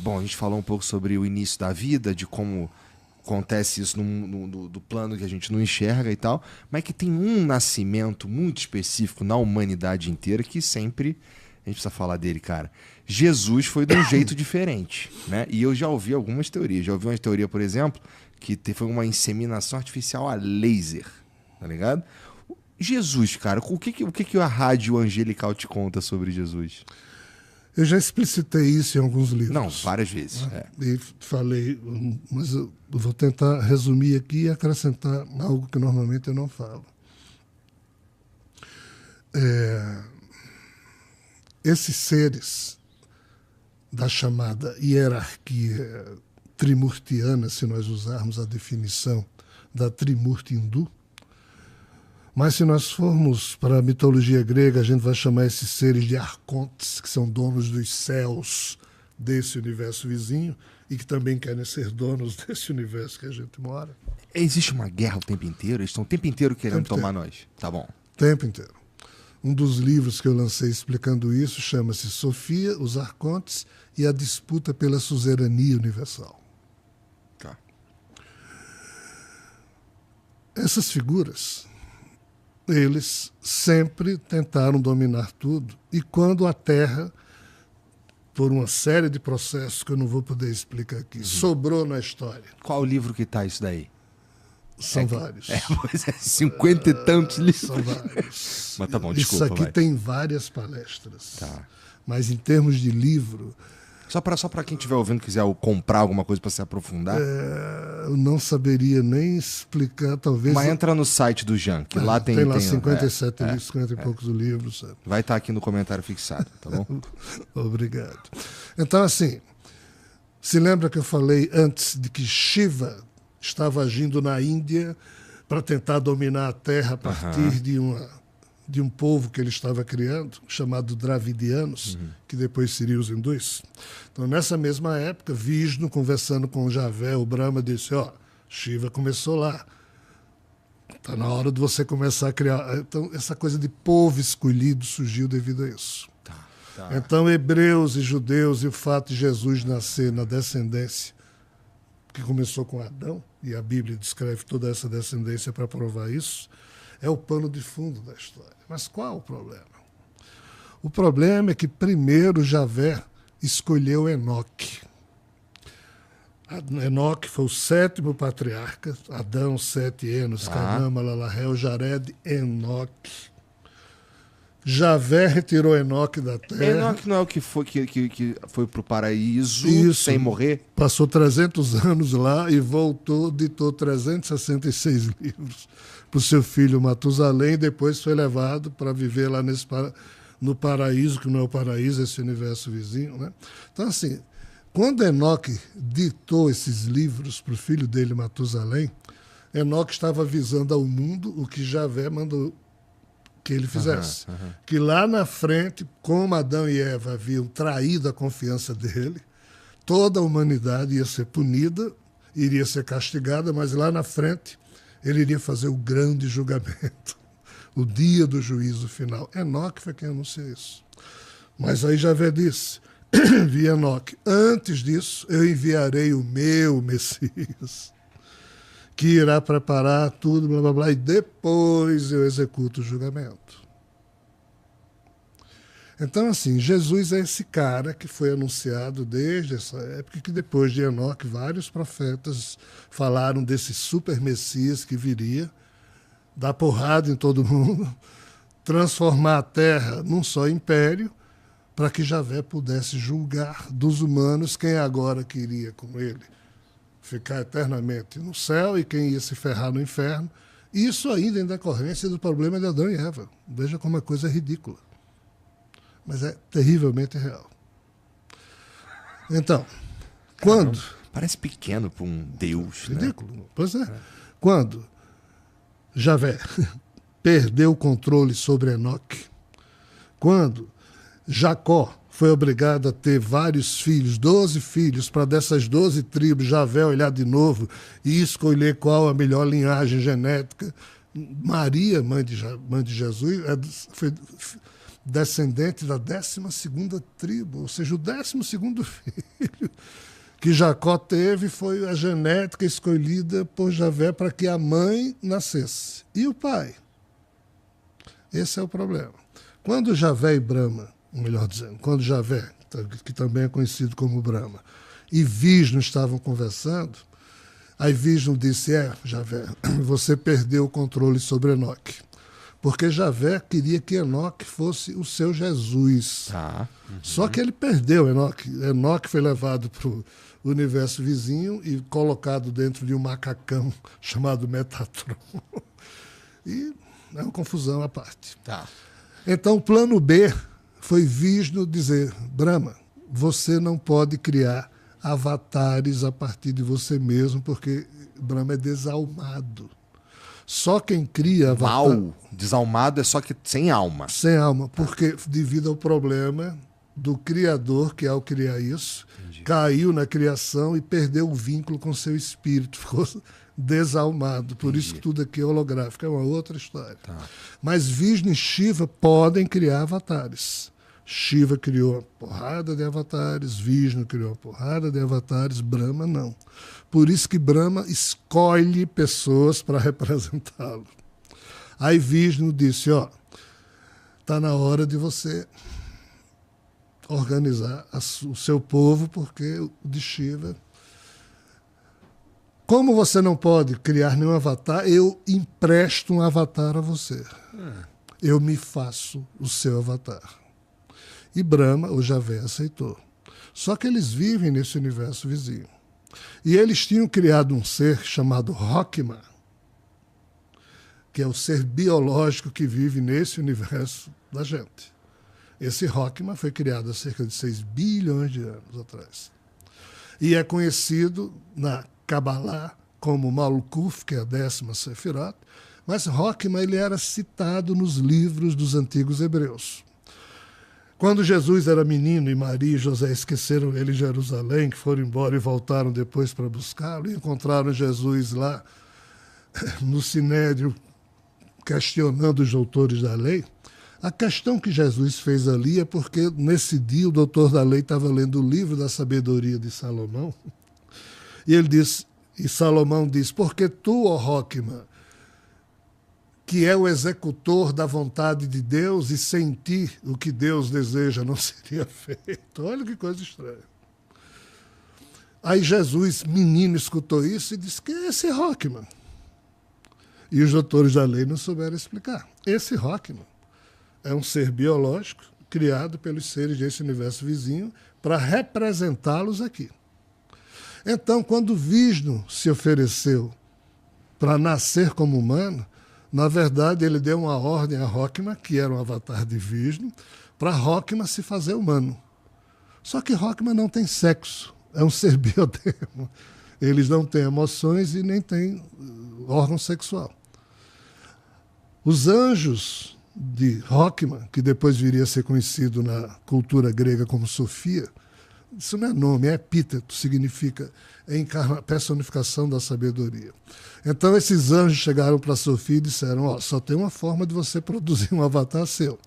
Bom, a gente falou um pouco sobre o início da vida, de como acontece isso do plano que a gente não enxerga e tal, mas que tem um nascimento muito específico na humanidade inteira que sempre a gente precisa falar dele, cara. Jesus foi de um jeito diferente, né? E eu já ouvi algumas teorias. Já ouvi uma teoria, por exemplo, que foi uma inseminação artificial a laser, tá ligado? Jesus, cara, o que a rádio angelical te conta sobre Jesus? Eu já explicitei isso em alguns livros. Não, várias vezes. E falei, mas eu vou tentar resumir aqui e acrescentar algo que normalmente eu não falo. Esses seres da chamada hierarquia trimurtiana, se nós usarmos a definição da Trimurti hindu, mas se nós formos para a mitologia grega, a gente vai chamar esses seres de arcontes, que são donos dos céus desse universo vizinho e que também querem ser donos desse universo que a gente mora. Existe uma guerra o tempo inteiro? Eles estão o tempo inteiro querendo tomar nós? Tá bom. O tempo inteiro. Um dos livros que eu lancei explicando isso chama-se Sofia, os Arcontes e a disputa pela suzerania universal. Tá. Essas figuras, eles sempre tentaram dominar tudo. E quando a Terra, por uma série de processos que eu não vou poder explicar aqui, sobrou na história. Qual o livro que tá isso daí? São vários. Pois é, 50 e tantos livros. São vários. Mas tá bom, desculpa. Isso aqui vai. tem várias palestras. Tá. Mas em termos de livro, Só pra quem estiver ouvindo quiser comprar alguma coisa pra se aprofundar. eu não saberia nem explicar, talvez. Mas entra no site do Jean, que lá tem... Tem lá 57 livros, 50 e poucos livros. Sabe? Vai estar aqui no comentário fixado, tá bom? Obrigado. Então, assim, se lembra que eu falei antes de que Shiva estava agindo na Índia para tentar dominar a Terra a partir de um povo que ele estava criando, chamado Dravidianos, que depois seriam os hindus. Então, nessa mesma época, Vishnu, conversando com Javé, o Brahma, disse, Shiva começou lá. Está na hora de você começar a criar... Então, essa coisa de povo escolhido surgiu devido a isso. Tá. Então, hebreus e judeus e o fato de Jesus nascer na descendência que começou com Adão, e a Bíblia descreve toda essa descendência para provar isso, é o pano de fundo da história. Mas qual o problema? O problema é que primeiro Javé escolheu Enoque. Enoque foi o 7º patriarca, Adão, 7 Enos, Canaã, Malalahel, Jared, Enoque. Javé retirou Enoque da terra. Enoque não é o que foi pro paraíso Isso. sem morrer? Passou 300 anos lá e voltou, ditou 366 livros para o seu filho Matusalém, e depois foi levado para viver lá no paraíso, que não é o paraíso, esse universo vizinho. Né? Então, assim, quando Enoque ditou esses livros para o filho dele, Matusalém, Enoque estava avisando ao mundo o que Javé mandou que ele fizesse. Que lá na frente, como Adão e Eva haviam traído a confiança dele, toda a humanidade ia ser punida, iria ser castigada, mas lá na frente ele iria fazer o grande julgamento, o dia do juízo final. Enoque foi quem anunciou isso. Mas aí Javé disse, vi Enoque, antes disso eu enviarei o meu Messias, que irá preparar tudo, blá, blá, blá, e depois eu executo o julgamento. Então, assim, Jesus é esse cara que foi anunciado desde essa época, que depois de Enoque, vários profetas falaram desse super Messias que viria, dar porrada em todo mundo, transformar a terra num só império, para que Javé pudesse julgar dos humanos quem agora queria com ele ficar eternamente no céu e quem ia se ferrar no inferno. Isso ainda em decorrência do problema de Adão e Eva. Veja como a coisa é ridícula. Mas é terrivelmente real. Então, quando... Parece pequeno para um Deus, ridículo. né? Pois é. Quando Javé perdeu o controle sobre Enoque, quando Jacó foi obrigado a ter vários filhos, 12 filhos, para dessas 12 tribos Javé olhar de novo e escolher qual a melhor linhagem genética. Maria, mãe de Jesus, foi descendente da 12ª tribo, ou seja, o 12º filho que Jacó teve foi a genética escolhida por Javé para que a mãe nascesse. E o pai? Esse é o problema. Quando Javé e Brahma, melhor dizendo, quando Javé, que também é conhecido como Brahma, e Vishnu estavam conversando, aí Vishnu disse, Javé, você perdeu o controle sobre Enoque. Porque Javé queria que Enoque fosse o seu Jesus. Só que ele perdeu Enoque. Enoque foi levado para o universo vizinho e colocado dentro de um macacão chamado Metatron. E é uma confusão à parte. Então, o plano B foi Vishnu dizer, Brahma, você não pode criar avatares a partir de você mesmo, porque Brahma é desalmado. Só quem cria avatar... Mal, desalmado é só que sem alma. Sem alma, porque devido ao problema do criador, que ao criar isso, caiu na criação e perdeu o vínculo com seu espírito, ficou desalmado. Por isso que tudo aqui é holográfico, é uma outra história. Mas Vishnu e Shiva podem criar avatares. Shiva criou uma porrada de avatares, Vishnu criou uma porrada de avatares, Brahma não. Por isso que Brahma escolhe pessoas para representá-lo. Aí Vishnu disse, está na hora de você organizar o seu povo, porque o de Shiva... Como você não pode criar nenhum avatar, eu empresto um avatar a você. Eu me faço o seu avatar. E Brahma, o Javé, aceitou. Só que eles vivem nesse universo vizinho. E eles tinham criado um ser chamado Rockma, que é o ser biológico que vive nesse universo da gente. Esse Rockma foi criado há cerca de 6 bilhões de anos atrás. E é conhecido na Kabbalah como Malkuth, que é a 10ª Sefirot, mas Rockma ele era citado nos livros dos antigos hebreus. Quando Jesus era menino e Maria e José esqueceram ele em Jerusalém, que foram embora e voltaram depois para buscá-lo, e encontraram Jesus lá no Sinédrio, questionando os doutores da lei, a questão que Jesus fez ali é porque nesse dia o doutor da lei estava lendo o livro da sabedoria de Salomão, e ele disse, e Salomão diz, porque tu, ó Rockma, que é o executor da vontade de Deus, e sem ti o que Deus deseja não seria feito. Olha que coisa estranha. Aí Jesus, menino, escutou isso e disse, que é esse Rockman? E os doutores da lei não souberam explicar. Esse Rockman é um ser biológico criado pelos seres desse universo vizinho para representá-los aqui. Então, quando Vishnu se ofereceu para nascer como humano, na verdade, ele deu uma ordem a Rockma, que era um avatar de Vishnu, para Rockma se fazer humano. Só que Rockma não tem sexo, é um ser biodermo. Eles não têm emoções e nem têm órgão sexual. Os anjos de Rockma, que depois viria a ser conhecido na cultura grega como Sofia, isso não é nome, é epíteto, significa personificação da sabedoria. Então esses anjos chegaram para Sofia e disseram, só tem uma forma de você produzir um avatar seu.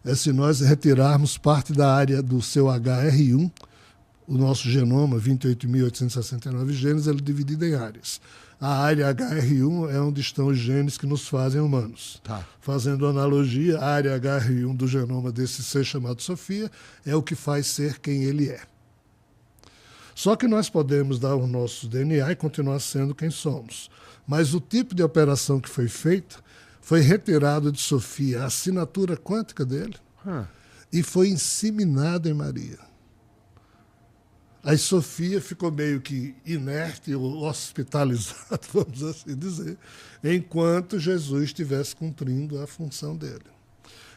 É se nós retirarmos parte da área do seu HR1, o nosso genoma, 28.869 genes, ele é dividido em áreas. A área HR1 é onde estão os genes que nos fazem humanos. Fazendo analogia, a área HR1 do genoma desse ser chamado Sofia é o que faz ser quem ele é. Só que nós podemos dar o nosso DNA e continuar sendo quem somos. Mas o tipo de operação que foi feita foi retirado de Sofia a assinatura quântica dele e foi inseminado em Maria. Aí Sofia ficou meio que inerte ou hospitalizada, vamos assim dizer, enquanto Jesus estivesse cumprindo a função dele.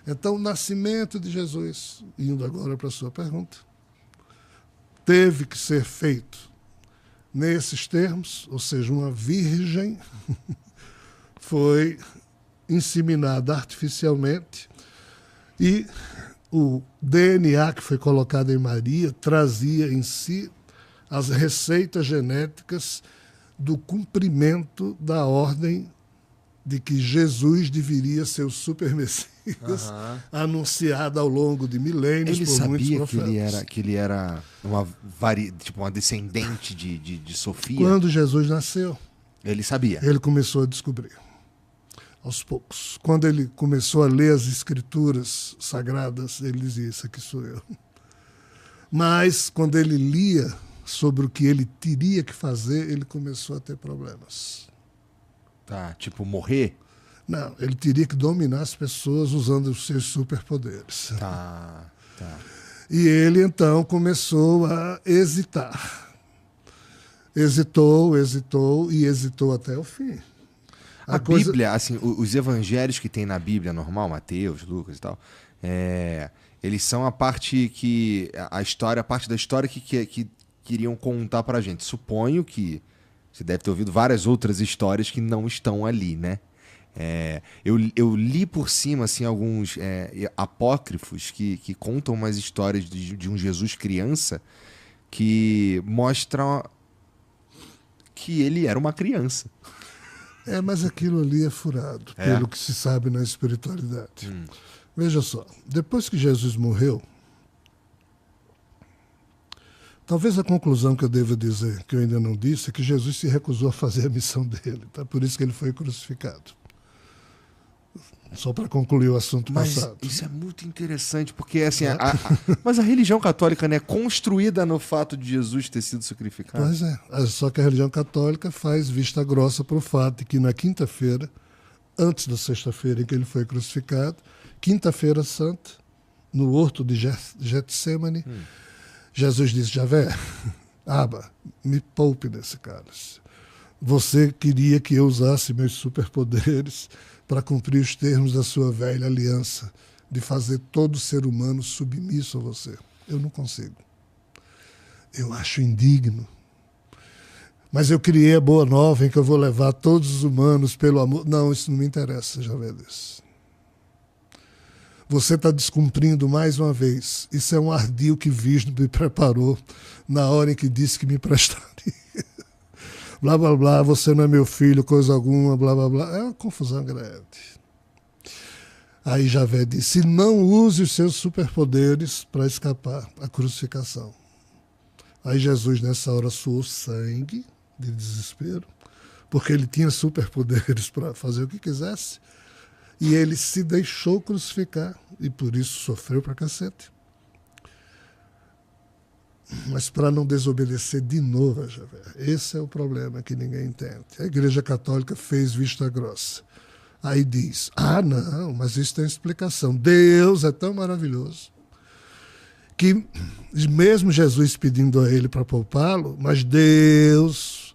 Então, o nascimento de Jesus, indo agora para a sua pergunta, teve que ser feito nesses termos, ou seja, uma virgem foi inseminada artificialmente e o DNA que foi colocado em Maria trazia em si as receitas genéticas do cumprimento da ordem de que Jesus deveria ser o super Messias anunciado ao longo de milênios Ele por muitos sabia profetas. que ele era uma descendente de Sofia? Quando Jesus nasceu, Ele sabia. ele começou a descobrir, aos poucos. Quando ele começou a ler as escrituras sagradas, ele dizia, isso aqui sou eu. Mas, quando ele lia sobre o que ele teria que fazer, ele começou a ter problemas. Tá, tipo, morrer? Não, ele teria que dominar as pessoas usando os seus superpoderes. Tá. E ele, então, começou a hesitar. Hesitou e hesitou até o fim. A Bíblia, assim, os evangelhos que tem na Bíblia normal, Mateus, Lucas e tal, eles são a parte da história que queriam contar pra gente. Suponho que você deve ter ouvido várias outras histórias que não estão ali, né? Eu li por cima assim, alguns apócrifos que contam umas histórias de um Jesus criança que mostram que ele era uma criança. Mas aquilo ali é furado, pelo que se sabe na espiritualidade. Veja só, depois que Jesus morreu, talvez a conclusão que eu devo dizer, que eu ainda não disse, é que Jesus se recusou a fazer a missão dele. Tá? Por isso que ele foi crucificado. Só para concluir o assunto passado. Isso é muito interessante, porque assim, mas a religião católica, né, é construída no fato de Jesus ter sido sacrificado. Pois é. Só que a religião católica faz vista grossa para o fato de que na quinta-feira, antes da sexta-feira em que ele foi crucificado, quinta-feira santa, no horto de Getsemane, Jesus disse, Javé, Aba, me poupe desse cálice. Você queria que eu usasse meus superpoderes para cumprir os termos da sua velha aliança, de fazer todo ser humano submisso a você. Eu não consigo. Eu acho indigno. Mas eu criei a boa nova em que eu vou levar todos os humanos pelo amor. Não, isso não me interessa, Javé disse. Você está descumprindo mais uma vez. Isso é um ardil que Vishnu me preparou na hora em que disse que me prestaria. Blá, blá, blá, você não é meu filho, coisa alguma, blá, blá, blá. É uma confusão grande. Aí Javé disse, não use os seus superpoderes para escapar à crucificação. Aí Jesus, nessa hora, suou sangue de desespero, porque ele tinha superpoderes para fazer o que quisesse, e ele se deixou crucificar, e por isso sofreu pra cacete. Mas para não desobedecer de novo a Javé. Esse é o problema que ninguém entende. A Igreja Católica fez vista grossa. Aí diz, não, mas isso tem explicação. Deus é tão maravilhoso que mesmo Jesus pedindo a ele para poupá-lo, mas Deus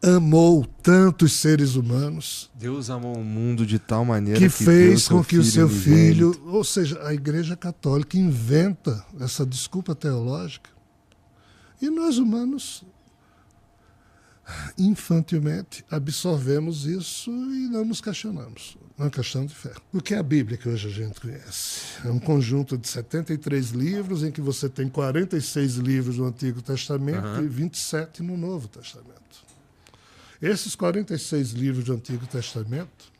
amou tantos seres humanos. Deus amou o mundo de tal maneira que fez com que o seu filho... unigênito. Ou seja, a Igreja Católica inventa essa desculpa teológica. E nós, humanos, infantilmente, absorvemos isso e não nos questionamos. É uma questão de fé. O que é a Bíblia que hoje a gente conhece? É um conjunto de 73 livros, em que você tem 46 livros do Antigo Testamento e 27 no Novo Testamento. Esses 46 livros do Antigo Testamento,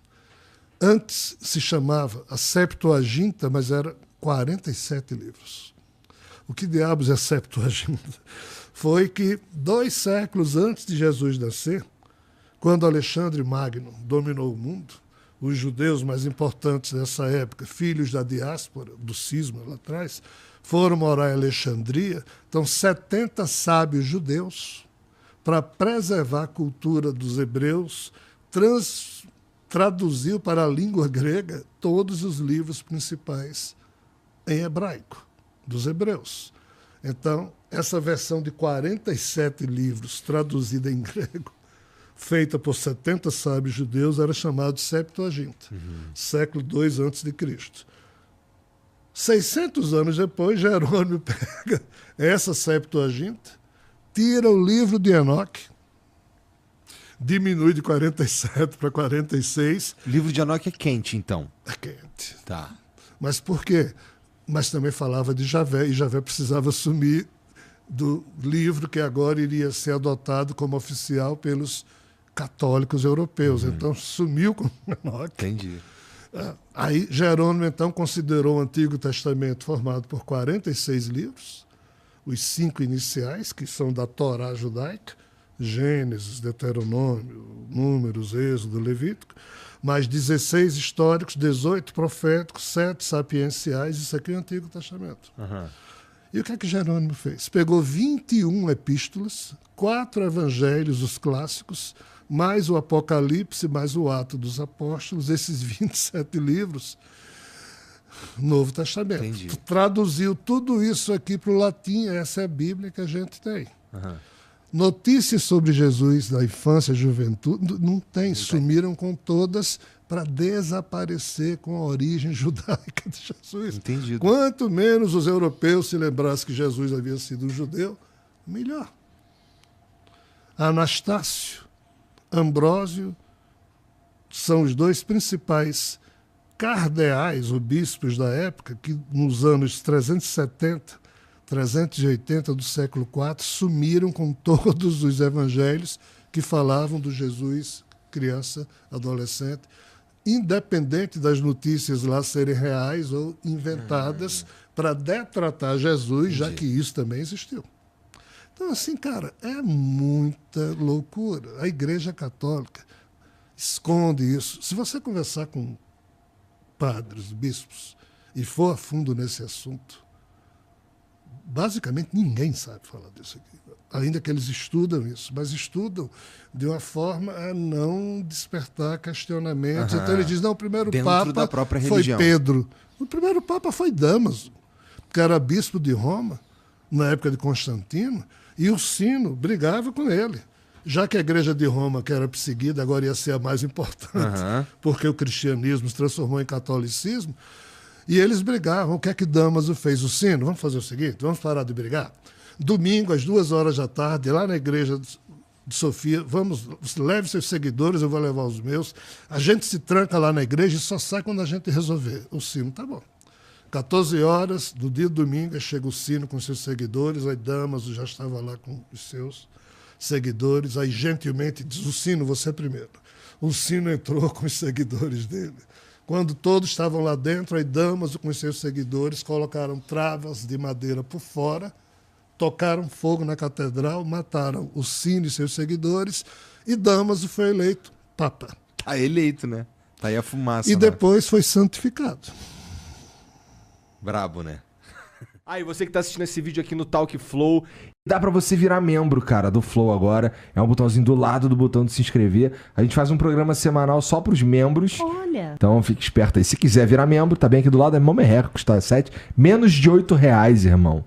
antes se chamava a Septuaginta, mas era 47 livros. O que diabos é Septuaginta? Foi que 2 séculos antes de Jesus nascer, quando Alexandre Magno dominou o mundo, os judeus mais importantes dessa época, filhos da diáspora, do cisma lá atrás, foram morar em Alexandria. Então, 70 sábios judeus, para preservar a cultura dos hebreus, traduziu para a língua grega todos os livros principais em hebraico, dos hebreus. Então, essa versão de 47 livros traduzida em grego, feita por 70 sábios judeus, era chamada de Septuaginta, século II a.C. 600 anos depois, Jerônimo pega essa Septuaginta, tira o livro de Enoque, diminui de 47 para 46. O livro de Enoque é quente, então? É quente. Tá. Mas por quê? Mas também falava de Javé, e Javé precisava assumir do livro que agora iria ser adotado como oficial pelos católicos europeus. Então sumiu com Enoque. Entendi. Aí Jerônimo, então, considerou o Antigo Testamento formado por 46 livros, os 5 iniciais, que são da Torá judaica, Gênesis, Deuteronômio, Números, Êxodo, Levítico, mais 16 históricos, 18 proféticos, 7 sapienciais, isso aqui é o Antigo Testamento. E o que é que Jerônimo fez? Pegou 21 epístolas, 4 evangelhos, os clássicos, mais o Apocalipse, mais o Ato dos Apóstolos, esses 27 livros, Novo Testamento. Entendi. Traduziu tudo isso aqui para o latim, essa é a Bíblia que a gente tem. Notícias sobre Jesus da infância e juventude, não tem, sumiram com todas para desaparecer com a origem judaica de Jesus. Entendido. Quanto menos os europeus se lembrassem que Jesus havia sido um judeu, melhor. Anastácio, Ambrósio são os 2 principais cardeais, ou bispos da época, que nos anos 370, 380 do século IV, sumiram com todos os evangelhos que falavam do Jesus criança, adolescente, independente das notícias lá serem reais ou inventadas para detratar Jesus, já que isso também existiu. Então, assim, cara, é muita loucura. A Igreja Católica esconde isso. Se você conversar com padres, bispos, e for a fundo nesse assunto, basicamente ninguém sabe falar disso aqui. Ainda que eles estudam isso, mas estudam de uma forma a não despertar questionamentos. Então ele diz, não, o primeiro Dentro Papa da própria foi religião. Pedro. O primeiro Papa foi Damaso, que era bispo de Roma, na época de Constantino, e o Sino brigava com ele. Já que a Igreja de Roma, que era perseguida, agora ia ser a mais importante, porque o cristianismo se transformou em catolicismo, e eles brigavam. O que é que Damaso fez? O Sino, vamos fazer o seguinte, vamos parar de brigar. Domingo, às 2h da tarde, lá na igreja de Sofia, leve seus seguidores, eu vou levar os meus. A gente se tranca lá na igreja e só sai quando a gente resolver. O Sino, tá bom. 14 horas do dia de domingo, chega o Sino com seus seguidores, aí Damaso já estava lá com os seus seguidores, aí gentilmente diz, o Sino, você primeiro. O Sino entrou com os seguidores dele. Quando todos estavam lá dentro, aí Damaso com os seus seguidores colocaram travas de madeira por fora, tocaram fogo na catedral, mataram o Sino e seus seguidores, e Damaso foi eleito Papa. Tá eleito, né? Tá aí a fumaça. E depois foi santificado. Brabo, né? Aí, você que tá assistindo esse vídeo aqui no Talk Flow, dá pra você virar membro, cara, do Flow agora. É um botãozinho do lado do botão de se inscrever. A gente faz um programa semanal só pros membros. Olha! Então, fique esperto aí. Se quiser virar membro, tá bem aqui do lado, é mó merreca, custa menos de R$8, irmão.